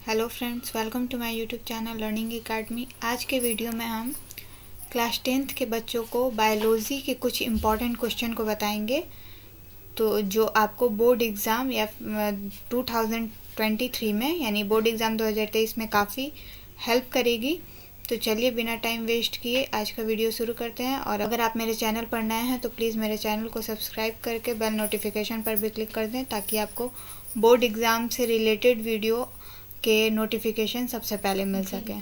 Hello friends, welcome to my YouTube channel learning academy. आज के video में हम क्लास 10th के बच्चों को बायोलॉजी के कुछ इम्पॉर्टेंट क्वेश्चन को बताएंगे, तो जो आपको बोर्ड एग्ज़ाम या 2023 में यानी बोर्ड एग्ज़ाम 2023 में काफ़ी हेल्प करेगी। तो चलिए बिना टाइम वेस्ट किए आज का वीडियो शुरू करते हैं। और अगर आप मेरे चैनल पर नए हैं तो प्लीज़ मेरे चैनल को सब्सक्राइब करके बेल नोटिफिकेशन पर भी क्लिक कर दें, ताकि आपको बोर्ड एग्ज़ाम से रिलेटेड वीडियो के नोटिफिकेशन सबसे पहले मिल सके।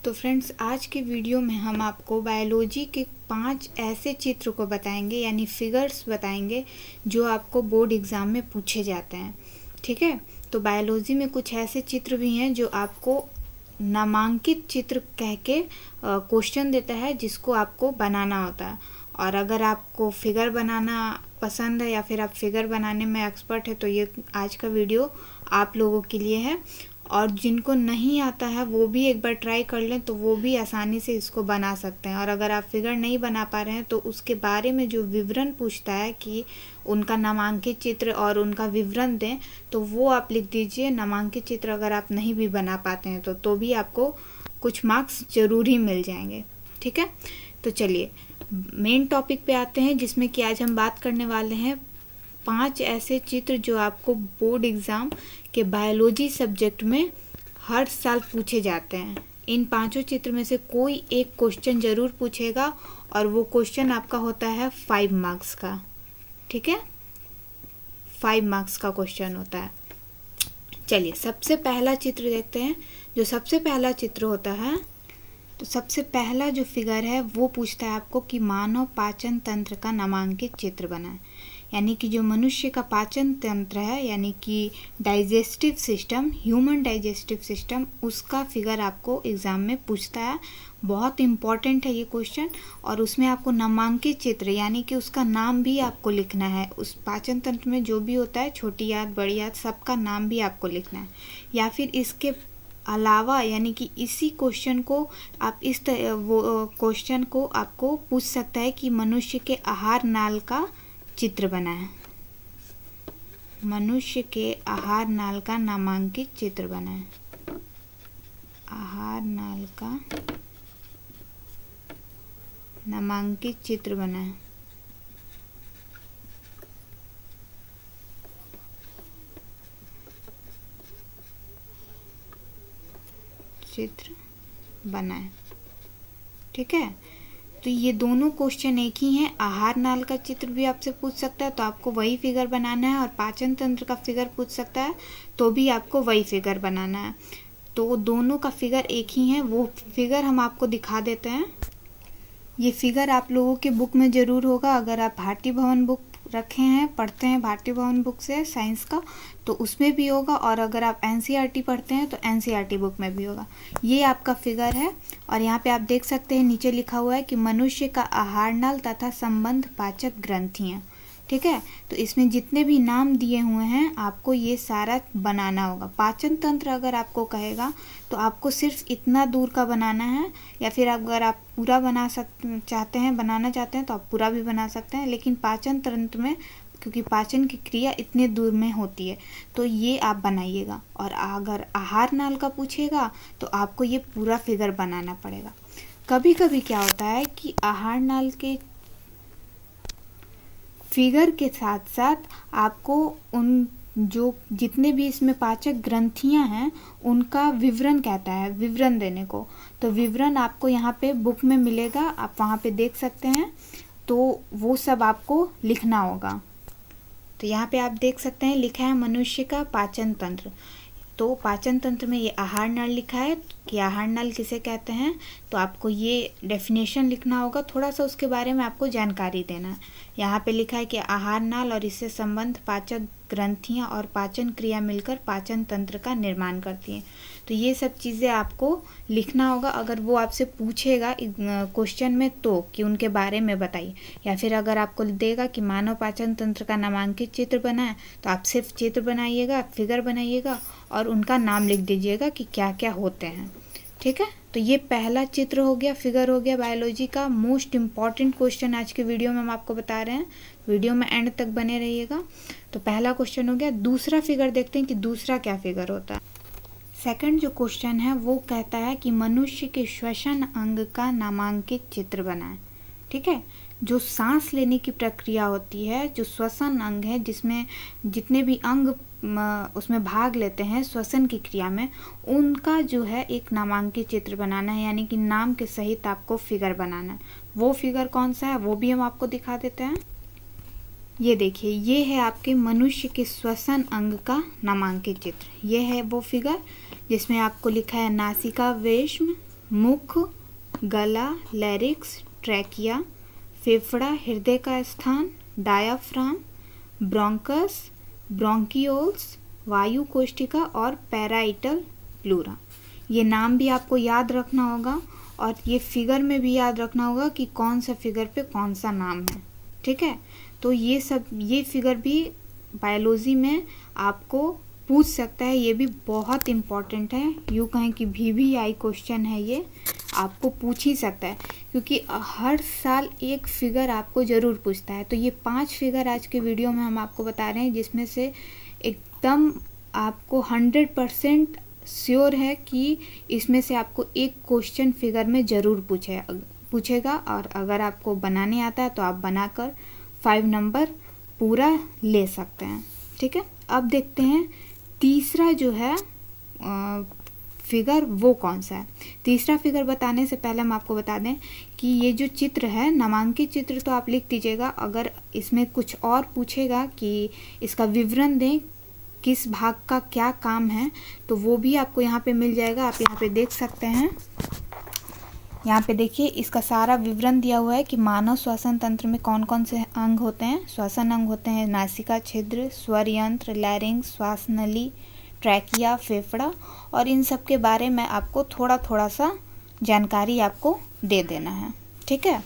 तो फ्रेंड्स, आज के वीडियो में हम आपको बायोलॉजी के 5 ऐसे चित्र को बताएंगे, यानी फिगर्स बताएंगे, जो आपको बोर्ड एग्ज़ाम में पूछे जाते हैं। ठीक है, तो बायोलॉजी में कुछ ऐसे चित्र भी हैं जो आपको नामांकित चित्र कह के क्वेश्चन देता है, जिसको आपको बनाना होता है। और अगर आपको फिगर बनाना पसंद है या फिर आप फिगर बनाने में एक्सपर्ट है तो ये आज का वीडियो आप लोगों के लिए है। और जिनको नहीं आता है वो भी एक बार ट्राई कर लें, तो वो भी आसानी से इसको बना सकते हैं। और अगर आप फिगर नहीं बना पा रहे हैं तो उसके बारे में जो विवरण पूछता है कि उनका नामांकित चित्र और उनका विवरण दें, तो वो आप लिख दीजिए। नामांकित चित्र अगर आप नहीं भी बना पाते हैं तो भी आपको कुछ मार्क्स ज़रूर ही मिल जाएंगे। ठीक है, तो चलिए मेन टॉपिक पे आते हैं, जिसमें कि आज हम बात करने वाले हैं 5 ऐसे चित्र जो आपको बोर्ड एग्ज़ाम के बायोलॉजी सब्जेक्ट में हर साल पूछे जाते हैं। इन 5 चित्र में से कोई एक क्वेश्चन ज़रूर पूछेगा, और वो क्वेश्चन आपका होता है 5 मार्क्स का। ठीक है, 5 मार्क्स का क्वेश्चन होता है। चलिए सबसे पहला चित्र देखते हैं। जो सबसे पहला चित्र होता है, तो सबसे पहला जो फिगर है वो पूछता है आपको कि मानव पाचन तंत्र का नामांकित चित्र बनाएं। यानी कि जो मनुष्य का पाचन तंत्र है, यानी कि digestive system, human digestive system, उसका फिगर आपको एग्ज़ाम में पूछता है। बहुत इम्पॉर्टेंट है ये क्वेश्चन। और उसमें आपको नामांकित चित्र यानी कि उसका नाम भी आपको लिखना है। उस पाचन तंत्र में जो भी होता है, छोटी आंत, बड़ी आंत, सबका नाम भी आपको लिखना है। या फिर इसके अलावा यानी कि इसी क्वेश्चन को आप वो क्वेश्चन को आपको पूछ सकता है कि मनुष्य के आहार नाल का चित्र बनाएं। मनुष्य के आहार नाल का नामांकित चित्र बनाएं। आहार नाल का नामांकित चित्र बनाएं। चित्र बनाएं। ठीक है, तो ये दोनों क्वेश्चन एक ही हैं। आहार नाल का चित्र भी आपसे पूछ सकता है तो आपको वही फिगर बनाना है, और पाचन तंत्र का फिगर पूछ सकता है तो भी आपको वही फिगर बनाना है। तो दोनों का फिगर एक ही है। वो फिगर हम आपको दिखा देते हैं। ये फिगर आप लोगों के बुक में ज़रूर होगा। अगर आप भारतीय भवन बुक रखे हैं, पढ़ते हैं भारतीय भवन बुक से साइंस का, तो उसमें भी होगा। और अगर आप एनसीईआरटी पढ़ते हैं तो एनसीईआरटी बुक में भी होगा। ये आपका फिगर है। और यहाँ पे आप देख सकते हैं नीचे लिखा हुआ है कि मनुष्य का आहार नाल तथा संबंध पाचक ग्रंथियाँ। ठीक है, तो इसमें जितने भी नाम दिए हुए हैं आपको ये सारा बनाना होगा। पाचन तंत्र अगर आपको कहेगा तो आपको सिर्फ इतना दूर का बनाना है, या फिर अगर आप पूरा बनाना चाहते हैं तो आप पूरा भी बना सकते हैं। लेकिन पाचन तंत्र में, क्योंकि पाचन की क्रिया इतने दूर में होती है, तो ये आप बनाइएगा। और अगर आहार नाल का पूछेगा तो आपको ये पूरा फिगर बनाना पड़ेगा। कभी कभी क्या होता है कि आहार नाल के फिगर के साथ साथ आपको उन जो जितने भी इसमें पाचक ग्रंथियां हैं उनका विवरण कहता है, विवरण देने को। तो विवरण आपको यहाँ पे बुक में मिलेगा, आप वहाँ पे देख सकते हैं। तो वो सब आपको लिखना होगा। तो यहाँ पे आप देख सकते हैं लिखा है मनुष्य का पाचन तंत्र। तो पाचन तंत्र में ये आहार नाल लिखा है कि आहार नाल किसे कहते हैं, तो आपको ये डेफिनेशन लिखना होगा। थोड़ा सा उसके बारे में आपको जानकारी देना है। यहाँ पे लिखा है कि आहार नाल और इससे संबंध पाचक ग्रंथियाँ और पाचन क्रिया मिलकर पाचन तंत्र का निर्माण करती हैं। तो ये सब चीज़ें आपको लिखना होगा। अगर वो आपसे पूछेगा क्वेश्चन में तो कि उनके बारे में बताइए, या फिर अगर आपको देगा कि मानव पाचन तंत्र का नामांकित चित्र बनाए, तो आप सिर्फ चित्र बनाइएगा, फिगर बनाइएगा और उनका नाम लिख दीजिएगा कि क्या क्या होते हैं। ठीक है, तो ये पहला चित्र हो गया, फिगर हो गया बायोलॉजी का मोस्ट इम्पॉर्टेंट क्वेश्चन आज के वीडियो में हम आपको बता रहे हैं। वीडियो में एंड तक बने रहिएगा। तो पहला क्वेश्चन हो गया। दूसरा फिगर देखते हैं कि दूसरा क्या फिगर होता है। सेकंड जो क्वेश्चन है वो कहता है कि मनुष्य के श्वसन अंग का नामांकित चित्र बनाएं। ठीक है, जो सांस लेने की प्रक्रिया होती है, जो श्वसन अंग है, जिसमें जितने भी अंग उसमें भाग लेते हैं श्वसन की क्रिया में, उनका जो है एक नामांकित चित्र बनाना है, यानी कि नाम के सहित आपको फिगर बनाना है। वो फिगर कौन सा है वो भी हम आपको दिखा देते हैं। ये देखिए, ये है आपके मनुष्य के श्वसन अंग का नामांकित चित्र। ये है वो फिगर जिसमें आपको लिखा है नासिका वेश्म, मुख, गला, लैरिक्स, ट्रैकिया, फेफड़ा, हृदय का स्थान, डायाफ्राम, ब्रोंकस, ब्रोंकियोल्स, वायु कोष्ठिका और पैराइटल प्लूरा। ये नाम भी आपको याद रखना होगा और ये फिगर में भी याद रखना होगा कि कौन सा फिगर पे कौन सा नाम है। ठीक है, तो ये फिगर भी बायोलॉजी में आपको पूछ सकता है। ये भी बहुत इम्पॉर्टेंट है, यूँ कहें कि VVI क्वेश्चन है, ये आपको पूछ ही सकता है क्योंकि हर साल एक फिगर आपको ज़रूर पूछता है। तो ये 5 फिगर आज के वीडियो में हम आपको बता रहे हैं, जिसमें से एकदम आपको 100% श्योर है कि इसमें से आपको एक क्वेश्चन फिगर में ज़रूर पूछेगा। और अगर आपको बनाने आता है तो आप बनाकर 5 नंबर पूरा ले सकते हैं। ठीक है, अब देखते हैं तीसरा जो है फिगर वो कौन सा है। तीसरा फिगर बताने से पहले हम आपको बता दें कि ये जो चित्र है, नामांकित चित्र, तो आप लिख दीजिएगा। अगर इसमें कुछ और पूछेगा कि इसका विवरण दें, किस भाग का क्या काम है, तो वो भी आपको यहाँ पे मिल जाएगा। आप यहाँ पे देख सकते हैं। यहाँ पे देखिए, इसका सारा विवरण दिया हुआ है कि मानव श्वसन तंत्र में कौन कौन से अंग होते हैं। श्वसन अंग होते हैं नासिका छिद्र, स्वर यंत्र, लैरिंक्स, श्वास नली, ट्रैकिया, फेफड़ा, और इन सब के बारे में आपको थोड़ा सा जानकारी आपको दे देना है। ठीक है,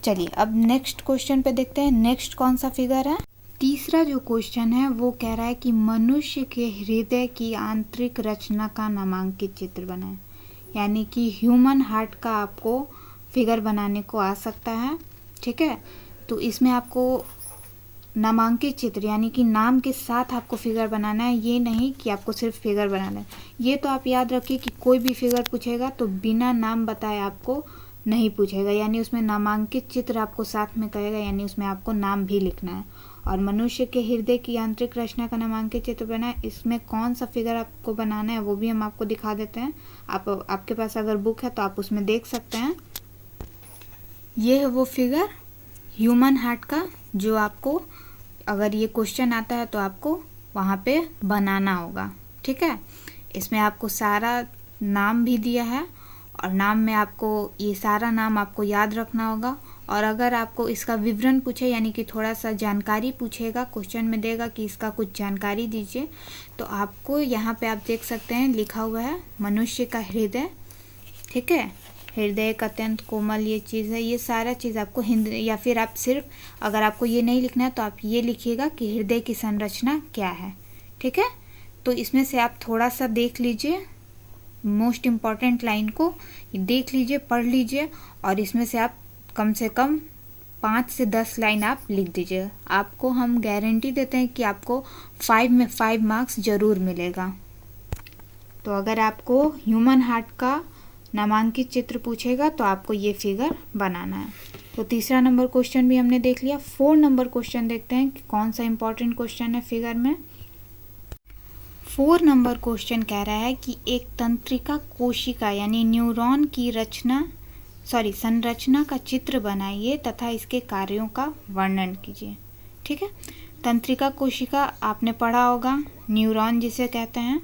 चलिए अब नेक्स्ट क्वेश्चन पे देखते हैं। नेक्स्ट कौन सा फिगर है। तीसरा जो क्वेश्चन है वो कह रहा है कि मनुष्य के हृदय की आंतरिक रचना का नामांकित चित्र बनाएं, यानी कि ह्यूमन हार्ट का आपको फिगर बनाने को आ सकता है। ठीक है, तो इसमें आपको नामांकित चित्र यानी कि नाम के साथ आपको फिगर बनाना है, ये नहीं कि आपको सिर्फ फिगर बनाना है। ये तो आप याद रखिए कि कोई भी फिगर पूछेगा तो बिना नाम बताए आपको नहीं पूछेगा, यानी उसमें नामांकित चित्र आपको साथ में कहेगा, यानी उसमें आपको नाम भी लिखना है। और मनुष्य के हृदय की आंतरिक रचना का नामांकित चित्र बनाए, इसमें कौन सा फिगर आपको बनाना है वो भी हम आपको दिखा देते हैं। आपके पास अगर बुक है तो आप उसमें देख सकते हैं। ये है वो फिगर ह्यूमन हार्ट का, जो आपको अगर ये क्वेश्चन आता है तो आपको वहाँ पे बनाना होगा। ठीक है, इसमें आपको सारा नाम भी दिया है और नाम में आपको ये सारा नाम आपको याद रखना होगा। और अगर आपको इसका विवरण पूछे, यानी कि थोड़ा सा जानकारी पूछेगा, क्वेश्चन में देगा कि इसका कुछ जानकारी दीजिए, तो आपको यहाँ पे आप देख सकते हैं लिखा हुआ है मनुष्य का हृदय। ठीक है, हृदय एक अत्यंत कोमल ये चीज़ है। ये सारा चीज़ आपको हिंदी, या फिर आप सिर्फ अगर आपको ये नहीं लिखना है तो आप ये लिखिएगा कि हृदय की संरचना क्या है। ठीक है, तो इसमें से आप थोड़ा सा देख लीजिए, मोस्ट इम्पॉर्टेंट लाइन को देख लीजिए, पढ़ लीजिए, और इसमें से आप कम से कम 5 से 10 लाइन आप लिख दीजिए। आपको हम गारंटी देते हैं कि आपको 5 में 5 मार्क्स ज़रूर मिलेगा। तो अगर आपको ह्यूमन हार्ट का नामांकित चित्र पूछेगा तो आपको ये फिगर बनाना है। तो तीसरा नंबर क्वेश्चन भी हमने देख लिया। 4 नंबर क्वेश्चन देखते हैं कि कौन सा इंपॉर्टेंट क्वेश्चन है फिगर में। 4 नंबर क्वेश्चन कह रहा है कि एक तंत्रिका कोशिका यानी न्यूरॉन की संरचना का चित्र बनाइए तथा इसके कार्यों का वर्णन कीजिए। ठीक है, तंत्रिका कोशिका आपने पढ़ा होगा, न्यूरॉन जिसे कहते हैं।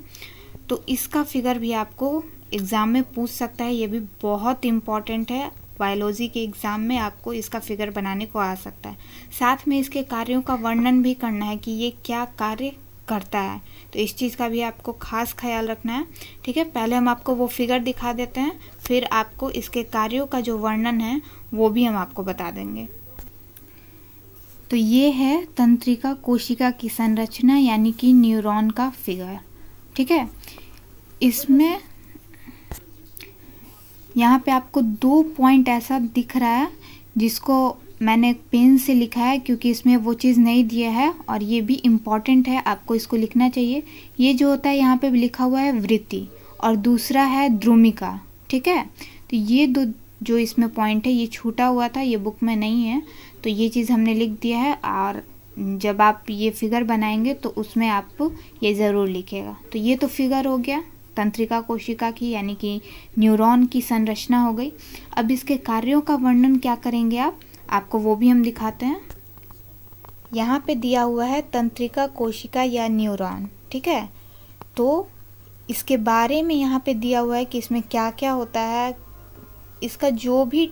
तो इसका फिगर भी आपको एग्ज़ाम में पूछ सकता है। ये भी बहुत इम्पॉर्टेंट है, बायोलॉजी के एग्ज़ाम में आपको इसका फिगर बनाने को आ सकता है। साथ में इसके कार्यों का वर्णन भी करना है कि ये क्या कार्य करता है, तो इस चीज़ का भी आपको खास ख्याल रखना है। ठीक है, पहले हम आपको वो फिगर दिखा देते हैं, फिर आपको इसके कार्यों का जो वर्णन है वो भी हम आपको बता देंगे। तो ये है तंत्रिका कोशिका की संरचना यानी कि न्यूरॉन का फिगर। ठीक है, इसमें यहाँ पे आपको 2 पॉइंट ऐसा दिख रहा है जिसको मैंने पेन से लिखा है क्योंकि इसमें वो चीज़ नहीं दिया है और ये भी इम्पॉर्टेंट है, आपको इसको लिखना चाहिए। ये जो होता है यहाँ पे लिखा हुआ है वृत्ति और दूसरा है द्रुमिका, ठीक है। तो ये दो जो इसमें पॉइंट है ये छूटा हुआ था, ये बुक में नहीं है, तो ये चीज़ हमने लिख दिया है। और जब आप ये फिगर बनाएंगे तो उसमें आप ये ज़रूर लिखिएगा। तो ये तो फिगर हो गया तंत्रिका कोशिका की, यानी कि न्यूरॉन की संरचना हो गई। अब इसके कार्यों का वर्णन क्या करेंगे आपको वो भी हम दिखाते हैं। यहाँ पे दिया हुआ है तंत्रिका कोशिका या न्यूरॉन, ठीक है। तो इसके बारे में यहाँ पे दिया हुआ है कि इसमें क्या क्या होता है, इसका जो भी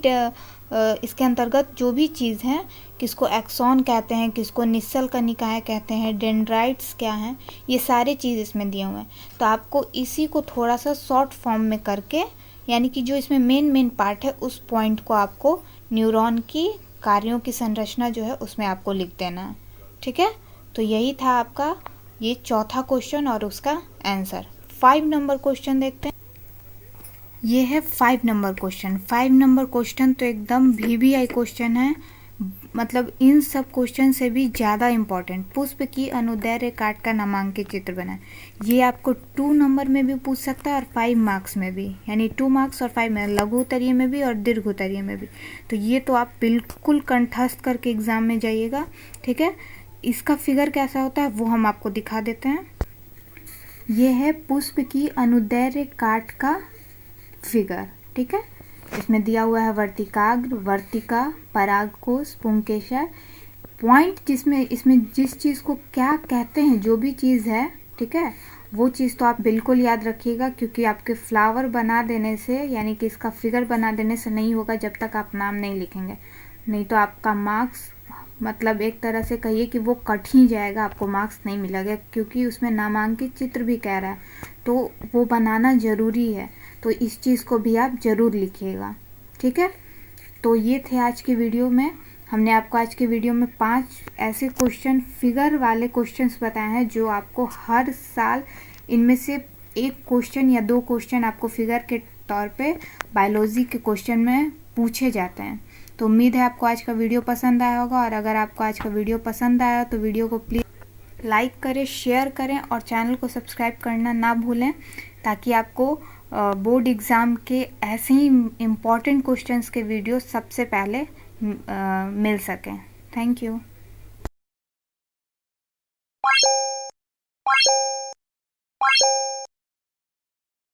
इसके अंतर्गत जो भी चीज़ है, किसको एक्सॉन कहते हैं, किसको निस्सल का निकाय कहते हैं, डेंड्राइट्स क्या हैं, ये सारे चीज़ इसमें दिए हुए हैं। तो आपको इसी को थोड़ा सा शॉर्ट फॉर्म में करके, यानी कि जो इसमें मेन पार्ट है उस पॉइंट को आपको न्यूरॉन की कार्यों की संरचना जो है उसमें आपको लिख देना है, ठीक है। तो यही था आपका ये चौथा क्वेश्चन और उसका आंसर। 5 नंबर क्वेश्चन देखते हैं। ये है 5 नंबर क्वेश्चन। 5 नंबर क्वेश्चन तो एकदम VBI क्वेश्चन है, मतलब इन सब क्वेश्चन से भी ज़्यादा इम्पॉर्टेंट। पुष्प की अनुदैर्घ्य काट का नामांकित चित्र बनाए। ये आपको 2 नंबर में भी पूछ सकता है और 5 मार्क्स में भी, यानी 2 मार्क्स और 5 में, लघु उत्तरीय में भी और दीर्घ उत्तरीय में भी। तो ये तो आप बिल्कुल कंठस्थ करके एग्ज़ाम में जाइएगा, ठीक है। इसका फिगर कैसा होता है वो हम आपको दिखा देते हैं। ये है पुष्प की अनुदैर्घ्य काट का फिगर, ठीक है। इसमें दिया हुआ है वर्तिकाग्र, वर्तिका, परागकोश, पुंकेसर। पॉइंट जिसमें इसमें जिस चीज़ को क्या कहते हैं, जो भी चीज़ है, ठीक है, वो चीज़ तो आप बिल्कुल याद रखिएगा, क्योंकि आपके फ्लावर बना देने से, यानी कि इसका फिगर बना देने से नहीं होगा जब तक आप नाम नहीं लिखेंगे। नहीं तो आपका मार्क्स, मतलब एक तरह से कहिए कि वो कट ही जाएगा, आपको मार्क्स नहीं मिलेगा, क्योंकि उसमें नामांकित चित्र भी कह रहा है, तो वो बनाना ज़रूरी है। तो इस चीज़ को भी आप ज़रूर लिखिएगा, ठीक है। तो ये थे आज की वीडियो में। हमने आपको आज की वीडियो में 5 ऐसे क्वेश्चन, फिगर वाले क्वेश्चंस बताए हैं जो आपको हर साल इनमें से एक क्वेश्चन या 2 क्वेश्चन आपको फिगर के तौर पे बायोलॉजी के क्वेश्चन में पूछे जाते हैं। तो उम्मीद है आपको आज का वीडियो पसंद आया होगा, और अगर आपको आज का वीडियो पसंद आया तो वीडियो को प्लीज़ लाइक करें, शेयर करें और चैनल को सब्सक्राइब करना ना भूलें, ताकि आपको बोर्ड एग्ज़ाम के ऐसे ही इम्पॉर्टेंट क्वेश्चंस के वीडियो सबसे पहले मिल सकें। Thank you.